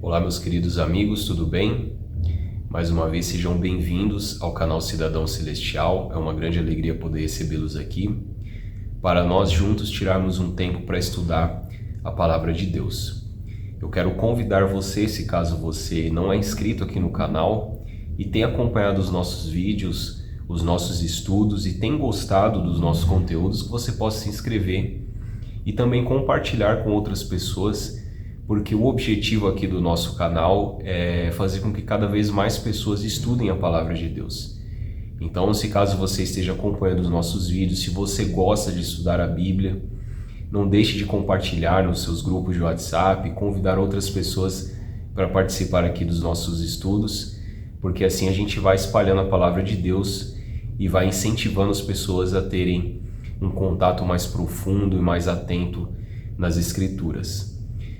Olá, meus queridos amigos, tudo bem? Mais uma vez sejam bem-vindos ao canal Cidadão Celestial. É uma grande alegria poder recebê-los aqui para nós juntos tirarmos um tempo para estudar a Palavra de Deus. Eu quero convidar você, se caso você não é inscrito aqui no canal e tem acompanhado os nossos vídeos, os nossos estudos e tem gostado dos nossos conteúdos, que você possa se inscrever e também compartilhar com outras pessoas, porque o objetivo aqui do nosso canal é fazer com que cada vez mais pessoas estudem a Palavra de Deus. Então, se caso você esteja acompanhando os nossos vídeos, se você gosta de estudar a Bíblia, não deixe de compartilhar nos seus grupos de WhatsApp, convidar outras pessoas para participar aqui dos nossos estudos, porque assim a gente vai espalhando a Palavra de Deus e vai incentivando as pessoas a terem um contato mais profundo e mais atento nas Escrituras.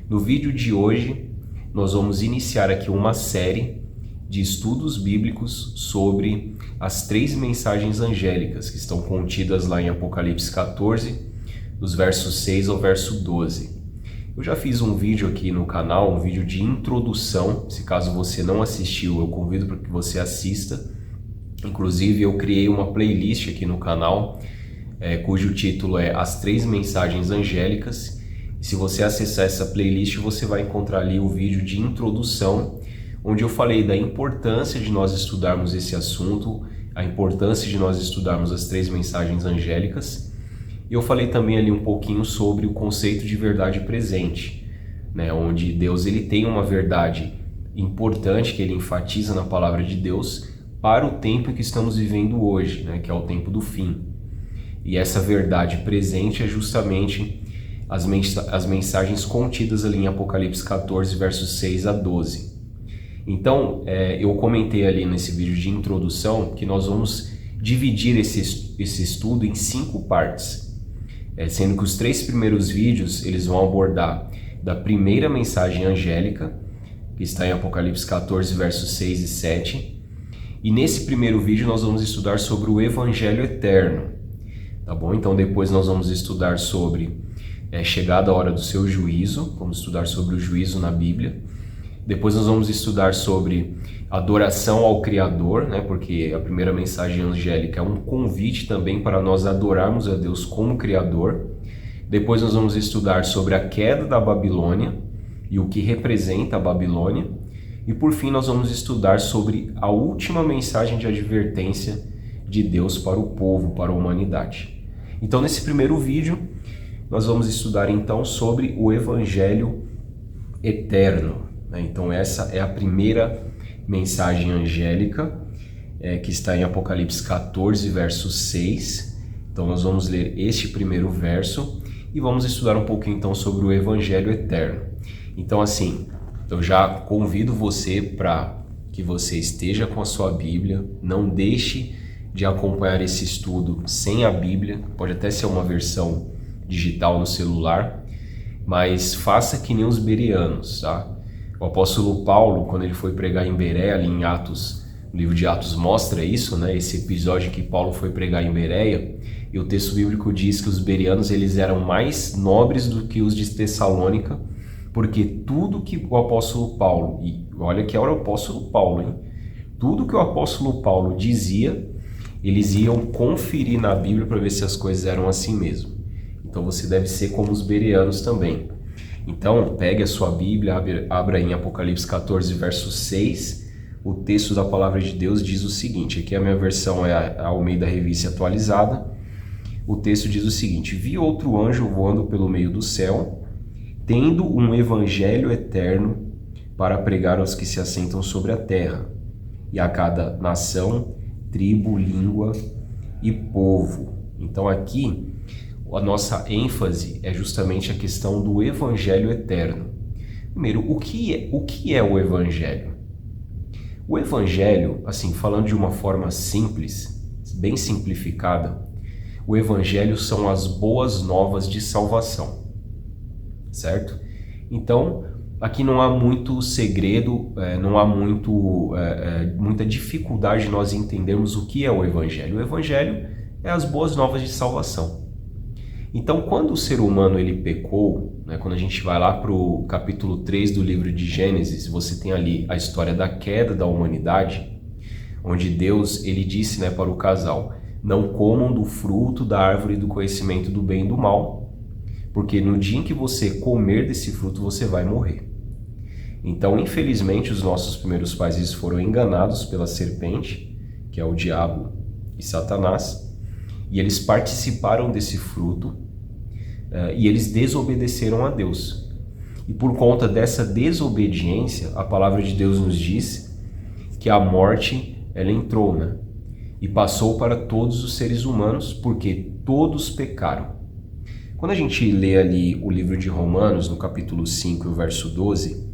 No vídeo de hoje, nós vamos iniciar aqui uma série de estudos bíblicos sobre as 3 mensagens angélicas que estão contidas lá em Apocalipse 14, dos versos 6 ao verso 12. Eu já fiz um vídeo aqui no canal, um vídeo de introdução. Se caso você não assistiu, eu convido para que você assista. Inclusive, eu criei uma playlist aqui no canal, cujo título é As 3 Mensagens Angélicas. Se você acessar essa playlist, você vai encontrar ali o vídeo de introdução, onde eu falei da importância de nós estudarmos esse assunto, a importância de nós estudarmos as 3 mensagens angélicas. E eu falei também ali um pouquinho sobre o conceito de verdade presente, né? Onde Deus ele tem uma verdade importante que ele enfatiza na palavra de Deus para o tempo que estamos vivendo hoje, né? Que é o tempo do fim. E essa verdade presente é justamente as mensagens contidas ali em Apocalipse 14, versos 6 a 12. Então, eu comentei ali nesse vídeo de introdução que nós vamos dividir esse estudo em 5 partes, sendo que os 3 primeiros vídeos eles vão abordar da primeira mensagem angélica, que está em Apocalipse 14, versos 6 e 7, e nesse primeiro vídeo nós vamos estudar sobre o Evangelho Eterno, tá bom? Então depois nós vamos estudar sobre chegada a hora do seu juízo, vamos estudar sobre o juízo na Bíblia. Depois nós vamos estudar sobre adoração ao Criador, né? Porque a primeira mensagem angélica é um convite também para nós adorarmos a Deus como Criador. Depois nós vamos estudar sobre a queda da Babilônia e o que representa a Babilônia. E por fim nós vamos estudar sobre a última mensagem de advertência de Deus para o povo, para a humanidade. Então nesse primeiro vídeo nós vamos estudar então sobre o Evangelho Eterno, né? Então essa é a primeira mensagem angélica, que está em Apocalipse 14, verso 6. Então nós vamos ler este primeiro verso e vamos estudar um pouquinho então sobre o Evangelho Eterno. Então assim, eu já convido você para que você esteja com a sua Bíblia, não deixe de acompanhar esse estudo sem a Bíblia, pode até ser uma versão digital no celular, mas faça que nem os bereanos, tá? O apóstolo Paulo, quando ele foi pregar em Bereia, ali em Atos, o livro de Atos mostra isso, né? Esse episódio que Paulo foi pregar em Bereia, e o texto bíblico diz que os bereanos eles eram mais nobres do que os de Tessalônica, porque tudo que o apóstolo Paulo, e olha que era o apóstolo Paulo, hein? Tudo que o apóstolo Paulo dizia, eles iam conferir na Bíblia para ver se as coisas eram assim mesmo. Então você deve ser como os bereanos também. Então pegue a sua Bíblia, abra em Apocalipse 14, verso 6. O texto da palavra de Deus diz o seguinte, aqui a minha versão é a Almeida Revista Atualizada. O texto diz o seguinte: vi outro anjo voando pelo meio do céu, tendo um evangelho eterno para pregar aos que se assentam sobre a terra, e a cada nação, tribo, língua e povo. Então aqui a nossa ênfase é justamente a questão do Evangelho Eterno. Primeiro, o que é o Evangelho? O Evangelho, assim, falando de uma forma simples, bem simplificada, o Evangelho são as boas novas de salvação, certo? Então, aqui não há muito segredo, não há muita dificuldade de nós entendermos o que é o Evangelho. O Evangelho é as boas novas de salvação. Então, quando o ser humano ele pecou, né, quando a gente vai lá para o capítulo 3 do livro de Gênesis, você tem ali a história da queda da humanidade, onde Deus ele disse, né, para o casal: não comam do fruto da árvore do conhecimento do bem e do mal, porque no dia em que você comer desse fruto você vai morrer. Então, infelizmente, os nossos primeiros pais eles foram enganados pela serpente, que é o diabo e Satanás, e eles participaram desse fruto e eles desobedeceram a Deus. E por conta dessa desobediência, a palavra de Deus nos diz que a morte ela entrou, né? E passou para todos os seres humanos, porque todos pecaram. Quando a gente lê ali o livro de Romanos, no capítulo 5, o verso 12,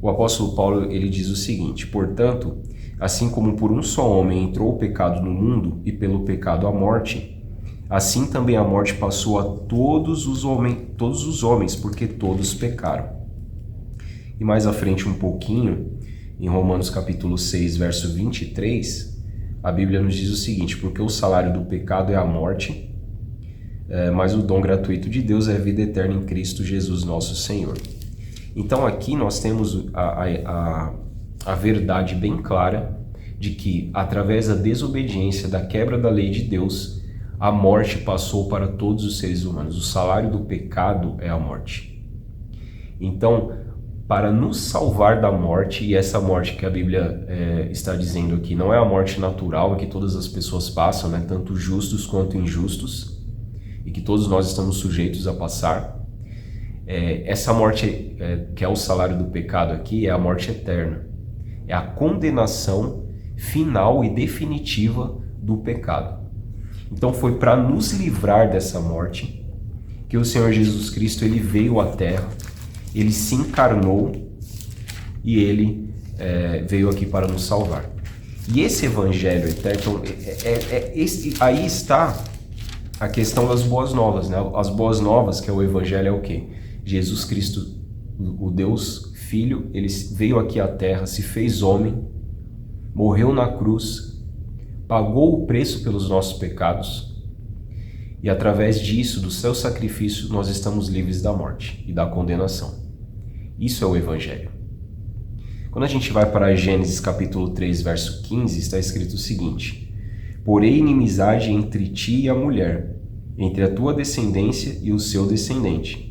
o apóstolo Paulo ele diz o seguinte: portanto, assim como por um só homem entrou o pecado no mundo e pelo pecado a morte, assim também a morte passou a todos os homens, porque todos pecaram. E mais à frente um pouquinho, em Romanos capítulo 6, verso 23, a Bíblia nos diz o seguinte: porque o salário do pecado é a morte, mas o dom gratuito de Deus é a vida eterna em Cristo Jesus nosso Senhor. Então aqui nós temos a verdade bem clara de que, através da desobediência, da quebra da lei de Deus, a morte passou para todos os seres humanos. O salário do pecado é a morte. Então, para nos salvar da morte, e essa morte que a Bíblia está dizendo aqui não é a morte natural que todas as pessoas passam, né? Tanto justos quanto injustos, e que todos nós estamos sujeitos a passar. Essa morte que é o salário do pecado aqui é a morte eterna. É a condenação final e definitiva do pecado. Então foi para nos livrar dessa morte que o Senhor Jesus Cristo ele veio à Terra, ele se encarnou e ele veio aqui para nos salvar. E esse evangelho eterno, aí está a questão das boas novas, né? As boas novas, que é o evangelho, é o quê? Jesus Cristo, o Deus Filho, ele veio aqui à Terra, se fez homem, morreu na cruz, pagou o preço pelos nossos pecados, e através disso, do seu sacrifício, nós estamos livres da morte e da condenação. Isso é o evangelho. Quando a gente vai para Gênesis capítulo 3, verso 15, está escrito o seguinte: porém inimizade entre ti e a mulher, entre a tua descendência e o seu descendente.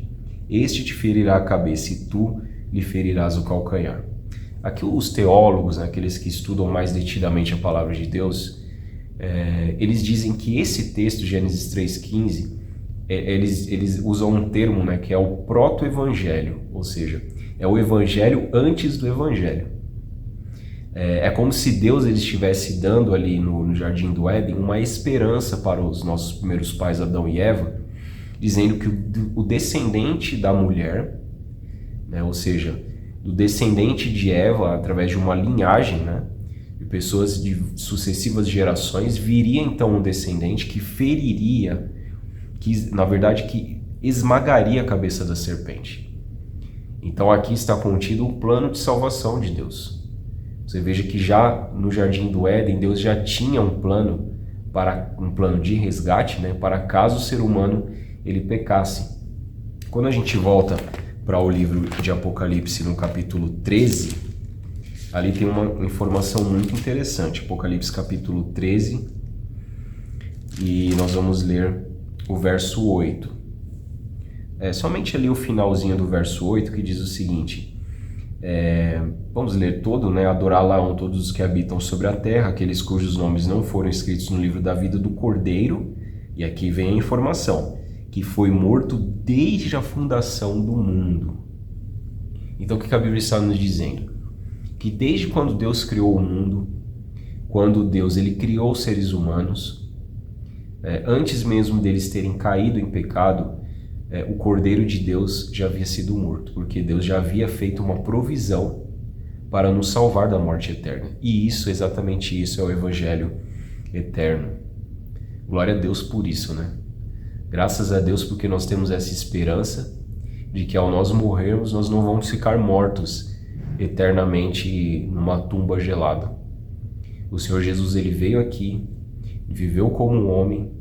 Este te ferirá a cabeça e tu lhe ferirás o calcanhar. Aqui os teólogos, né, aqueles que estudam mais detidamente a palavra de Deus, eles dizem que esse texto, Gênesis 3,15, eles usam um termo, né, que é o proto-evangelho, ou seja, é o evangelho antes do evangelho. É como se Deus ele estivesse dando ali no Jardim do Éden uma esperança para os nossos primeiros pais, Adão e Eva, dizendo que o descendente da mulher, né, ou seja, do descendente de Eva, através de uma linhagem, né, de pessoas de sucessivas gerações, viria então um descendente que feriria, que na verdade que esmagaria a cabeça da serpente. Então aqui está contido o plano de salvação de Deus. Você veja que já no Jardim do Éden, Deus já tinha um plano de resgate, né, para caso o ser humano ele pecasse. Quando a gente volta para o livro de Apocalipse, no capítulo 13, ali tem uma informação muito interessante. Apocalipse capítulo 13, e nós vamos ler o verso 8. Somente ali o finalzinho do verso 8 que diz o seguinte: vamos ler todo, né? Adorá-la-ão todos os que habitam sobre a terra, aqueles cujos nomes não foram escritos no livro da vida do Cordeiro. E aqui vem a informação: que foi morto desde a fundação do mundo. Então o que a Bíblia está nos dizendo? Que desde quando Deus criou o mundo, quando Deus ele criou os seres humanos, antes mesmo deles terem caído em pecado, o Cordeiro de Deus já havia sido morto, porque Deus já havia feito uma provisão para nos salvar da morte eterna. E isso, exatamente isso, é o Evangelho eterno. Glória a Deus por isso, né? Graças a Deus porque nós temos essa esperança de que ao nós morrermos, nós não vamos ficar mortos eternamente numa tumba gelada. O Senhor Jesus ele veio aqui, viveu como um homem,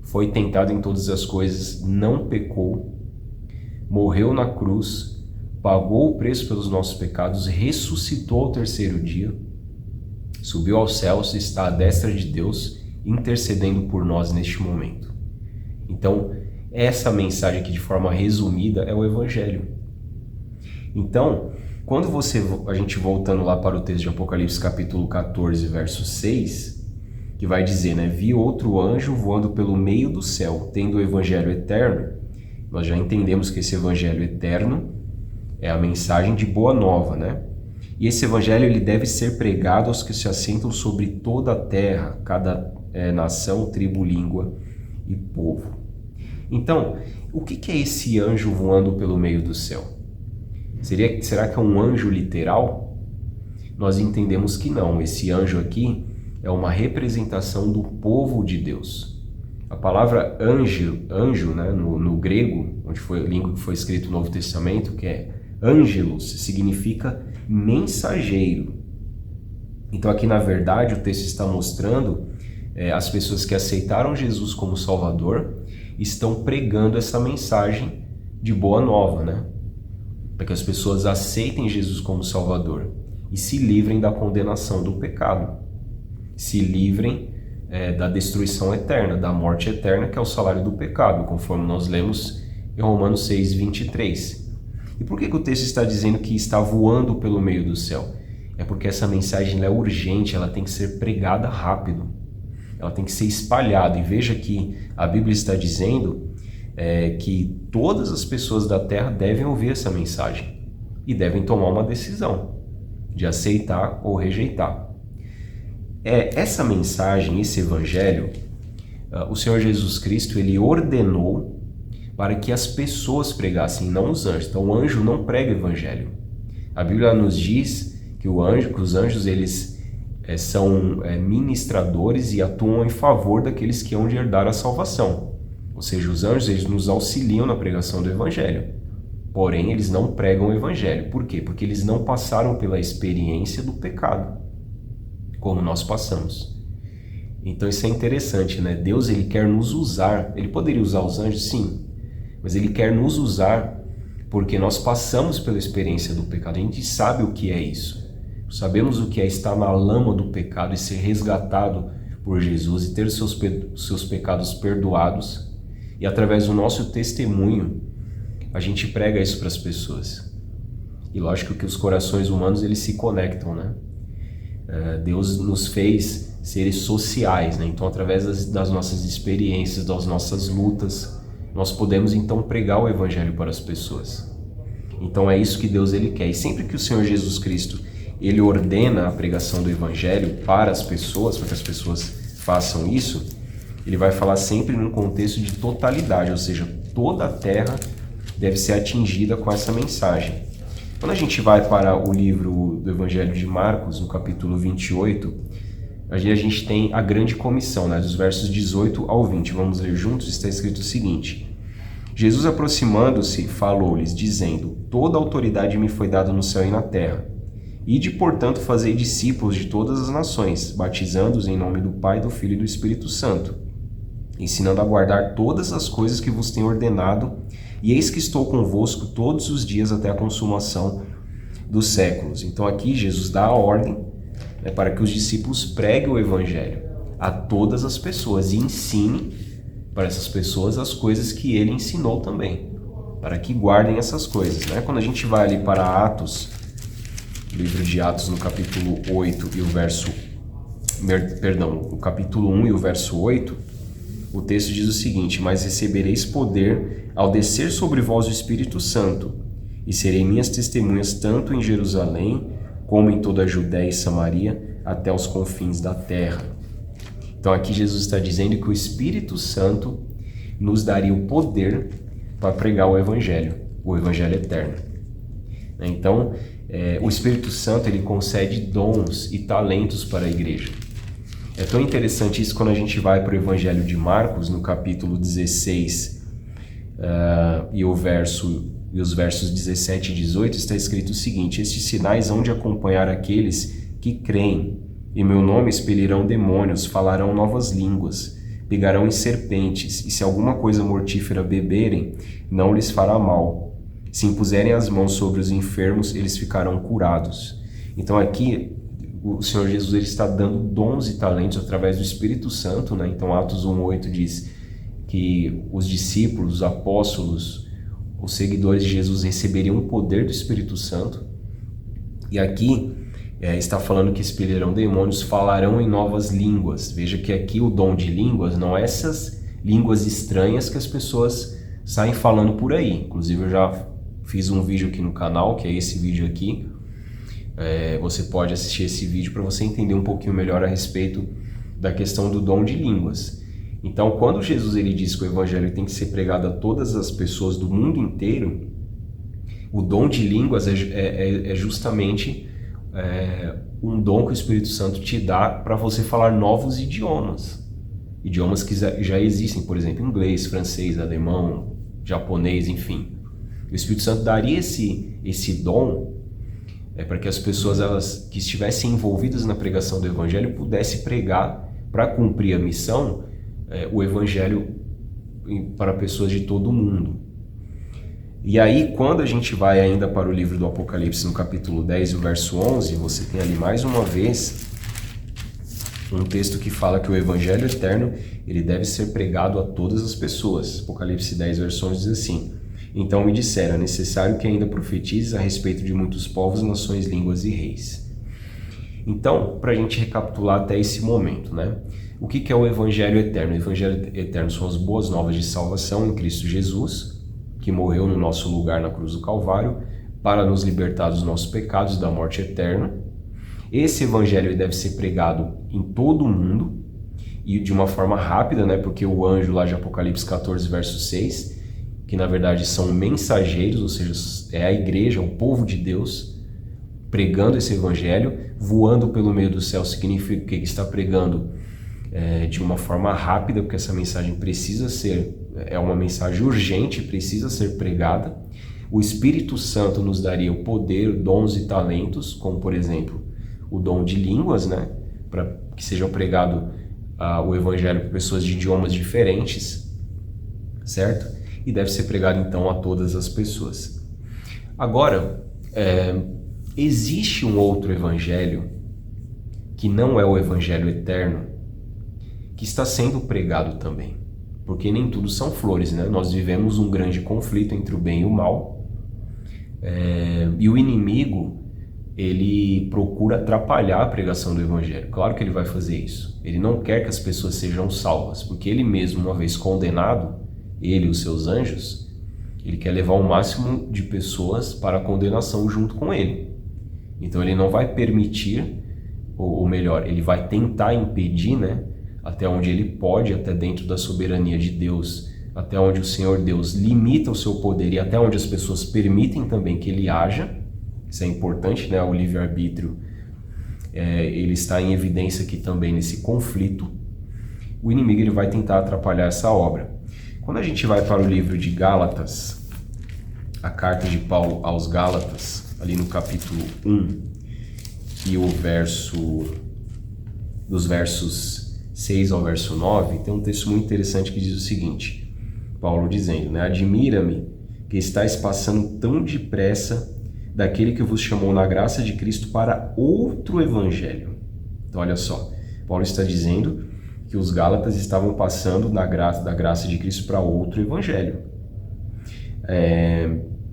foi tentado em todas as coisas, não pecou, morreu na cruz, pagou o preço pelos nossos pecados, ressuscitou ao terceiro dia, subiu aos céus, está à destra de Deus, intercedendo por nós neste momento. Então, essa mensagem aqui de forma resumida é o Evangelho. Então, quando a gente voltando lá para o texto de Apocalipse capítulo 14, verso 6, que vai dizer, né, vi outro anjo voando pelo meio do céu, tendo o Evangelho eterno. Nós já entendemos que esse Evangelho eterno é a mensagem de boa nova, né? E esse Evangelho ele deve ser pregado aos que se assentam sobre toda a terra, cada nação, tribo, língua e povo. Então, o que é esse anjo voando pelo meio do céu? Será que é um anjo literal? Nós entendemos que não. Esse anjo aqui é uma representação do povo de Deus. A palavra anjo, né, no grego, onde foi a língua que foi escrito o Novo Testamento, que é angelos, significa mensageiro. Então aqui na verdade o texto está mostrando as pessoas que aceitaram Jesus como Salvador estão pregando essa mensagem de boa nova, né? Para que as pessoas aceitem Jesus como Salvador e se livrem da condenação do pecado, se livrem da destruição eterna, da morte eterna, que é o salário do pecado, conforme nós lemos em Romanos 6, 23. E por que o texto está dizendo que está voando pelo meio do céu? É porque essa mensagem é urgente, ela tem que ser pregada rápido, ela tem que ser espalhada. E veja que a Bíblia está dizendo que todas as pessoas da terra devem ouvir essa mensagem e devem tomar uma decisão de aceitar ou rejeitar. Essa mensagem, esse evangelho, o Senhor Jesus Cristo, ele ordenou para que as pessoas pregassem, não os anjos. Então o anjo não prega o evangelho. A Bíblia nos diz que os anjos eles são ministradores e atuam em favor daqueles que hão de herdar a salvação. Ou seja, os anjos eles nos auxiliam na pregação do evangelho. Porém, eles não pregam o evangelho. Por quê? Porque eles não passaram pela experiência do pecado, como nós passamos. Então isso é interessante, né? Deus ele quer nos usar. Ele poderia usar os anjos? Sim. Mas ele quer nos usar porque nós passamos pela experiência do pecado. A gente sabe o que é isso. Sabemos o que é estar na lama do pecado e ser resgatado por Jesus e ter seus pecados perdoados. E através do nosso testemunho, a gente prega isso para as pessoas. E lógico que os corações humanos eles se conectam, né? Deus nos fez seres sociais, né? Então através das nossas experiências, das nossas lutas, nós podemos então pregar o evangelho para as pessoas. Então é isso que Deus ele quer. E sempre que o Senhor Jesus Cristo ele ordena a pregação do evangelho para as pessoas, para que as pessoas façam isso, ele vai falar sempre num contexto de totalidade, ou seja, toda a terra deve ser atingida com essa mensagem. Quando a gente vai para o livro do Evangelho de Marcos, no capítulo 28, a gente tem a grande comissão, né, dos versos 18 ao 20. Vamos ler juntos? Está escrito o seguinte: Jesus, aproximando-se, falou-lhes, dizendo: toda autoridade me foi dada no céu e na terra. Ide, portanto, fazei discípulos de todas as nações, batizando-os em nome do Pai, do Filho e do Espírito Santo, ensinando a guardar todas as coisas que vos tenho ordenado, e eis que estou convosco todos os dias até a consumação dos séculos. Então aqui Jesus dá a ordem, né, para que os discípulos preguem o evangelho a todas as pessoas e ensine para essas pessoas as coisas que ele ensinou também, para que guardem essas coisas, né? Quando a gente vai ali para Atos, livro de Atos, no capítulo 8 e o capítulo 1 e o verso 8, o texto diz o seguinte: mas recebereis poder ao descer sobre vós o Espírito Santo, e serei minhas testemunhas tanto em Jerusalém, como em toda a Judéia e Samaria, até os confins da terra. Então aqui Jesus está dizendo que o Espírito Santo nos daria o poder para pregar o Evangelho eterno. Então, o Espírito Santo ele concede dons e talentos para a igreja. É tão interessante isso quando a gente vai para o Evangelho de Marcos, no capítulo 16, e os versos 17 e 18, está escrito o seguinte: estes sinais hão de acompanhar aqueles que creem. Em meu nome expelirão demônios, falarão novas línguas, pegarão em serpentes, e se alguma coisa mortífera beberem, não lhes fará mal. Se impuserem as mãos sobre os enfermos, eles ficarão curados. Então aqui o Senhor Jesus ele está dando dons e talentos através do Espírito Santo, né? Então Atos 1:8 diz que os discípulos, os apóstolos, os seguidores de Jesus receberiam o poder do Espírito Santo. E aqui está falando que expelirão demônios, falarão em novas línguas. Veja que aqui o dom de línguas não é essas línguas estranhas que as pessoas saem falando por aí. Inclusive eu já fiz um vídeo aqui no canal, que é esse vídeo aqui. Você pode assistir esse vídeo para você entender um pouquinho melhor a respeito da questão do dom de línguas. Então, quando Jesus ele diz que o evangelho tem que ser pregado a todas as pessoas do mundo inteiro, o dom de línguas é justamente um dom que o Espírito Santo te dá para você falar novos idiomas. Idiomas que já existem, por exemplo, inglês, francês, alemão, japonês, enfim. O Espírito Santo daria esse dom para que as pessoas que estivessem envolvidas na pregação do evangelho pudessem pregar para cumprir a missão o evangelho para pessoas de todo o mundo. E aí, quando a gente vai ainda para o livro do Apocalipse, no capítulo 10 e o verso 11, você tem ali mais uma vez um texto que fala que o evangelho eterno ele deve ser pregado a todas as pessoas. Apocalipse 10, verso 11 diz assim: então me disseram, é necessário que ainda profetize a respeito de muitos povos, nações, línguas e reis. Então, para a gente recapitular até esse momento, né? O que é o Evangelho Eterno? O Evangelho Eterno são as boas novas de salvação em Cristo Jesus, que morreu no nosso lugar na cruz do Calvário, para nos libertar dos nossos pecados e da morte eterna. Esse Evangelho deve ser pregado em todo o mundo, e de uma forma rápida, né? Porque o anjo lá de Apocalipse 14, verso 6, que na verdade são mensageiros, ou seja, é a igreja, o povo de Deus, pregando esse evangelho, voando pelo meio do céu, significa que ele está pregando de uma forma rápida, porque essa mensagem precisa ser, é uma mensagem urgente, precisa ser pregada. O Espírito Santo nos daria o poder, dons e talentos, como por exemplo, o dom de línguas, né, para que seja pregado o evangelho para pessoas de idiomas diferentes, certo? E deve ser pregado então a todas as pessoas. Agora, existe um outro evangelho que não é o evangelho eterno, que está sendo pregado também, porque nem tudo são flores, né? Nós vivemos um grande conflito entre o bem e o mal, e o inimigo ele procura atrapalhar a pregação do evangelho. Claro que ele vai fazer isso. Ele não quer que as pessoas sejam salvas, porque ele mesmo, uma vez condenado, ele e os seus anjos, ele quer levar o máximo de pessoas para a condenação junto com ele. Então ele não vai permitir, ou melhor, ele vai tentar impedir, né, até onde ele pode, até dentro da soberania de Deus, até onde o Senhor Deus limita o seu poder e até onde as pessoas permitem também que ele haja. Isso é importante, né? O livre-arbítrio ele está em evidência aqui também nesse conflito. O inimigo ele vai tentar atrapalhar essa obra. Quando a gente vai para o livro de Gálatas, a carta de Paulo aos Gálatas, ali no capítulo 1, e dos versos 6 ao verso 9, tem um texto muito interessante que diz o seguinte, Paulo dizendo, né? Admira-me que estáis passando tão depressa daquele que vos chamou na graça de Cristo para outro evangelho. Então olha só, Paulo está dizendo que os Gálatas estavam passando da graça de Cristo para outro evangelho,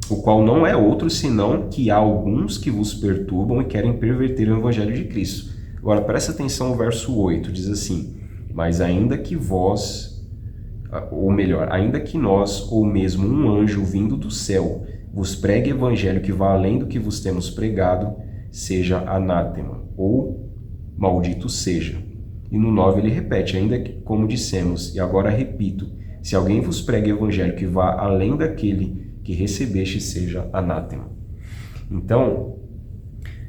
o qual não é outro senão que há alguns que vos perturbam e querem perverter o evangelho de Cristo. Agora presta atenção no verso 8, diz assim, mas ainda que vós, ou melhor, ainda que nós, ou mesmo um anjo vindo do céu, vos pregue evangelho que vá além do que vos temos pregado, seja anátema, ou maldito seja. E no 9 ele repete, ainda que, como dissemos, e agora repito, se alguém vos pregue evangelho que vá além daquele que recebeste, seja anátema. Então,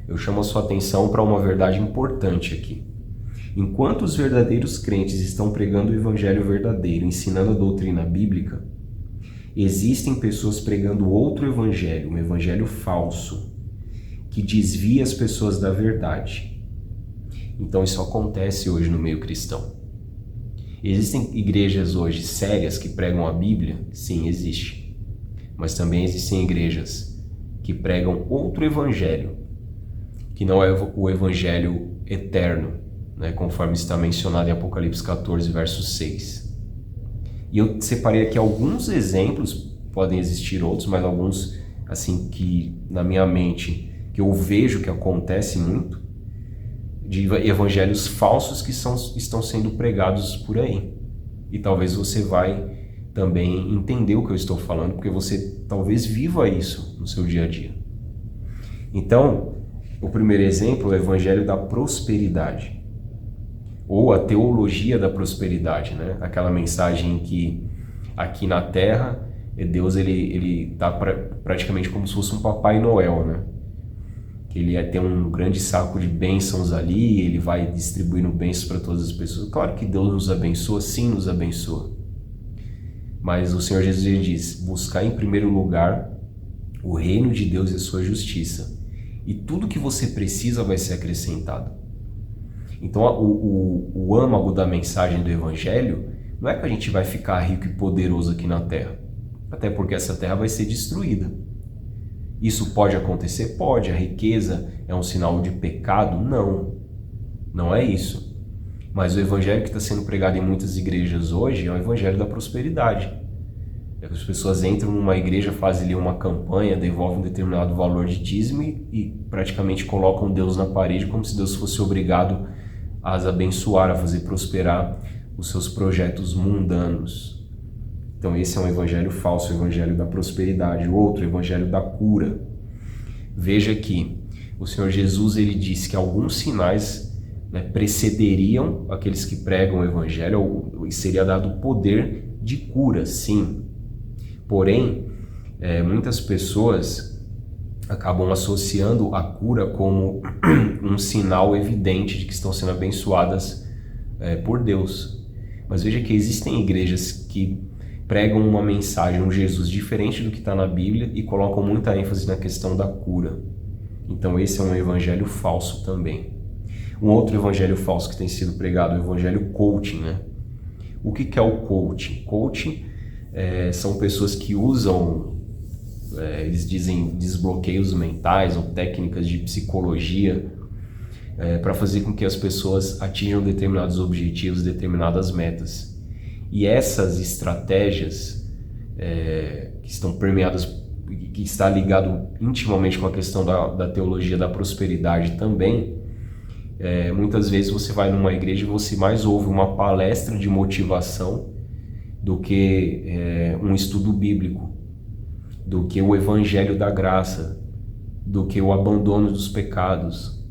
eu chamo a sua atenção para uma verdade importante aqui. Enquanto os verdadeiros crentes estão pregando o evangelho verdadeiro, ensinando a doutrina bíblica, existem pessoas pregando outro evangelho, um evangelho falso, que desvia as pessoas da verdade. Então isso acontece hoje no meio cristão. Existem igrejas hoje sérias que pregam a Bíblia? Sim, existe. Mas também existem igrejas que pregam outro evangelho, que não é o evangelho eterno, né, conforme está mencionado em Apocalipse 14, verso 6. E eu separei aqui alguns exemplos, podem existir outros, mas alguns assim que na minha mente, que eu vejo que acontece muito, de evangelhos falsos que estão sendo pregados por aí. E talvez você vai também entender o que eu estou falando, porque você talvez viva isso no seu dia a dia. Então, o primeiro exemplo é o evangelho da prosperidade, ou a teologia da prosperidade, né? Aquela mensagem que aqui na Terra, Deus ele tá praticamente como se fosse um Papai Noel, né? Que ele tem um grande saco de bênçãos ali, ele vai distribuindo bênçãos para todas as pessoas. Claro que Deus nos abençoa, sim, nos abençoa. Mas o Senhor Jesus ele diz, buscar em primeiro lugar o reino de Deus e a sua justiça. E tudo que você precisa vai ser acrescentado. Então o âmago da mensagem do Evangelho não é que a gente vai ficar rico e poderoso aqui na Terra. Até porque essa Terra vai ser destruída. Isso pode acontecer? Pode. A riqueza é um sinal de pecado? Não. Não é isso. Mas o evangelho que está sendo pregado em muitas igrejas hoje é o evangelho da prosperidade. As pessoas entram numa igreja, fazem ali uma campanha, devolvem um determinado valor de dízimo e praticamente colocam Deus na parede como se Deus fosse obrigado a as abençoar, a fazer prosperar os seus projetos mundanos. Então esse é um evangelho falso, o evangelho da prosperidade. O outro, o evangelho da cura. Veja que o Senhor Jesus ele disse que alguns sinais, né, precederiam aqueles que pregam o evangelho e seria dado poder de cura, sim. Porém, muitas pessoas acabam associando a cura como um sinal evidente de que estão sendo abençoadas por Deus. Mas veja que existem igrejas que pregam uma mensagem, um Jesus diferente do que está na Bíblia e colocam muita ênfase na questão da cura. Então esse é um evangelho falso também. Um outro evangelho falso que tem sido pregado é o evangelho coaching, né? O que é o coaching? Coaching são pessoas que usam, eles dizem desbloqueios mentais ou técnicas de psicologia para fazer com que as pessoas atinjam determinados objetivos, determinadas metas. E essas estratégias que estão permeadas, que está ligado intimamente com a questão da teologia da prosperidade também, muitas vezes você vai numa igreja e você mais ouve uma palestra de motivação do que um estudo bíblico, do que o evangelho da graça, do que o abandono dos pecados,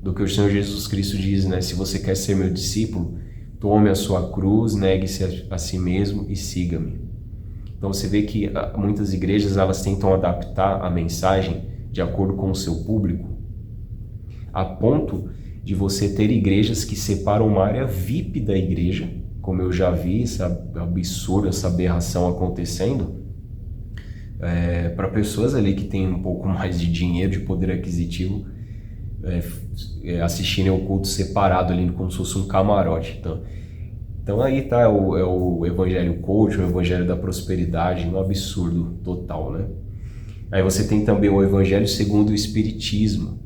do que o Senhor Jesus Cristo diz, né? Se você quer ser meu discípulo, tome a sua cruz, negue-se a si mesmo e siga-me. Então você vê que muitas igrejas elas tentam adaptar a mensagem de acordo com o seu público, a ponto de você ter igrejas que separam uma área VIP da igreja, como eu já vi, esse absurdo, essa aberração acontecendo, para pessoas ali que têm um pouco mais de dinheiro, de poder aquisitivo, assistirem ao culto separado ali, como se fosse um camarote. Então aí tá o evangelho coach, o evangelho da prosperidade, um absurdo total, né? Aí você tem também o evangelho segundo o espiritismo.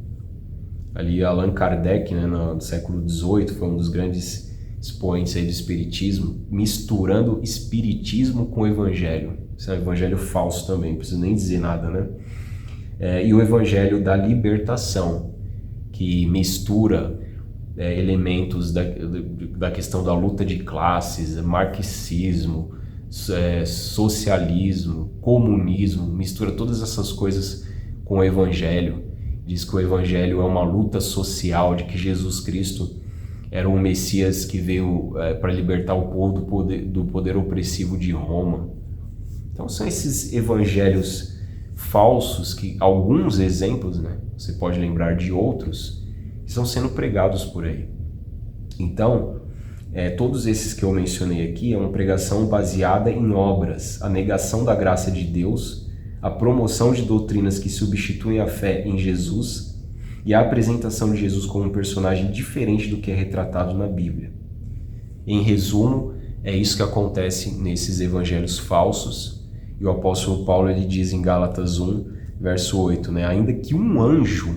Ali Allan Kardec, né, no século XVIII, foi um dos grandes expoentes aí do espiritismo, misturando espiritismo com o evangelho. Isso é um evangelho falso também, não preciso nem dizer nada, né? E o evangelho da libertação, que mistura elementos da questão da luta de classes, marxismo, socialismo, comunismo, mistura todas essas coisas com o evangelho. Diz que o evangelho é uma luta social, de que Jesus Cristo era um Messias que veio para libertar o povo do poder opressivo de Roma. Então são esses evangelhos falsos, que alguns exemplos, né, você pode lembrar de outros, que estão sendo pregados por aí. Então, todos esses que eu mencionei aqui é uma pregação baseada em obras, a negação da graça de Deus, a promoção de doutrinas que substituem a fé em Jesus e a apresentação de Jesus como um personagem diferente do que é retratado na Bíblia. Em resumo, é isso que acontece nesses evangelhos falsos. E o apóstolo Paulo ele diz em Gálatas 1, verso 8, né? Ainda que um anjo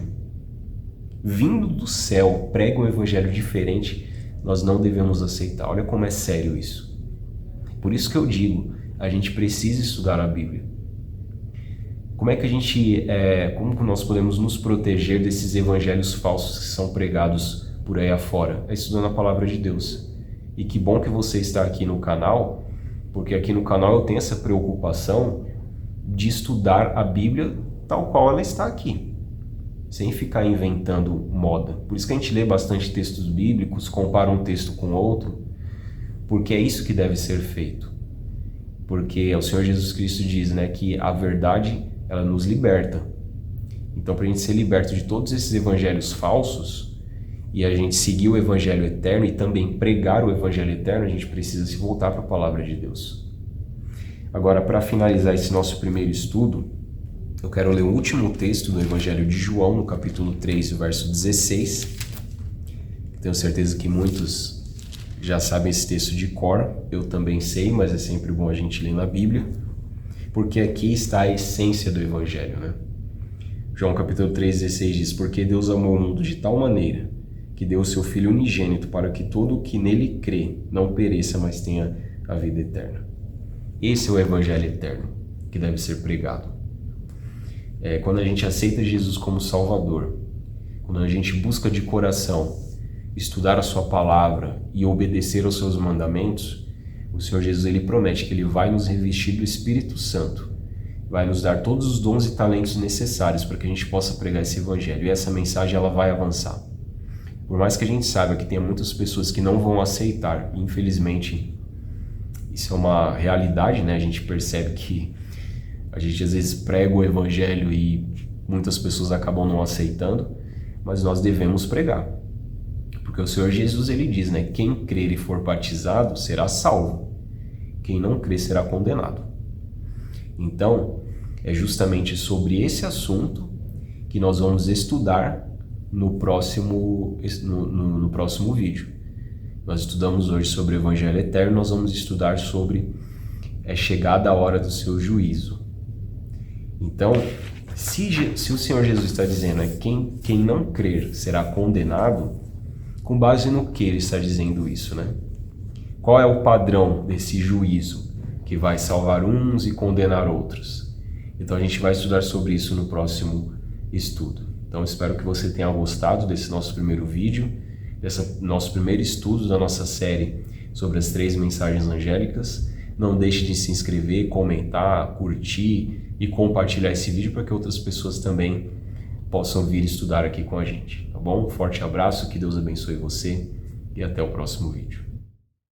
vindo do céu prega um evangelho diferente, nós não devemos aceitar. Olha como é sério isso. Por isso que eu digo, a gente precisa estudar a Bíblia. Como é que como que nós podemos nos proteger desses evangelhos falsos que são pregados por aí afora? É estudando a palavra de Deus. E que bom que você está aqui no canal, porque aqui no canal eu tenho essa preocupação de estudar a Bíblia tal qual ela está aqui, sem ficar inventando moda. Por isso que a gente lê bastante textos bíblicos, compara um texto com outro, porque é isso que deve ser feito. Porque o Senhor Jesus Cristo diz, né, que a verdade, ela nos liberta. Então, para a gente ser liberto de todos esses evangelhos falsos e a gente seguir o evangelho eterno e também pregar o evangelho eterno, a gente precisa se voltar para a palavra de Deus. Agora, para finalizar esse nosso primeiro estudo, eu quero ler o último texto do Evangelho de João, no capítulo 3, verso 16. Tenho certeza que muitos já sabem esse texto de cor, eu também sei, mas é sempre bom a gente ler na Bíblia, porque aqui está a essência do Evangelho, né? João capítulo 3, 16 diz: porque Deus amou o mundo de tal maneira que deu o seu Filho unigênito para que todo o que nele crê não pereça, mas tenha a vida eterna. Esse é o Evangelho eterno que deve ser pregado. Quando a gente aceita Jesus como Salvador, quando a gente busca de coração estudar a sua palavra e obedecer aos seus mandamentos, o Senhor Jesus ele promete que ele vai nos revestir do Espírito Santo, vai nos dar todos os dons e talentos necessários para que a gente possa pregar esse evangelho, e essa mensagem ela vai avançar. Por mais que a gente saiba que tem muitas pessoas que não vão aceitar, infelizmente isso é uma realidade, né? A gente percebe que a gente às vezes prega o evangelho e muitas pessoas acabam não aceitando, mas nós devemos pregar. Porque o Senhor Jesus ele diz, né? Quem crer e for batizado será salvo. Quem não crer será condenado. Então, é justamente sobre esse assunto que nós vamos estudar no próximo vídeo. Nós estudamos hoje sobre o Evangelho Eterno, nós vamos estudar sobre chegada a hora do seu juízo. Então, se o Senhor Jesus está dizendo quem não crer será condenado, com base no que ele está dizendo isso, né? Qual é o padrão desse juízo que vai salvar uns e condenar outros? Então a gente vai estudar sobre isso no próximo estudo. Então espero que você tenha gostado desse nosso primeiro vídeo, desse nosso primeiro estudo da nossa série sobre as 3 mensagens angélicas. Não deixe de se inscrever, comentar, curtir e compartilhar esse vídeo para que outras pessoas também possam vir estudar aqui com a gente, tá bom? Um forte abraço, que Deus abençoe você e até o próximo vídeo.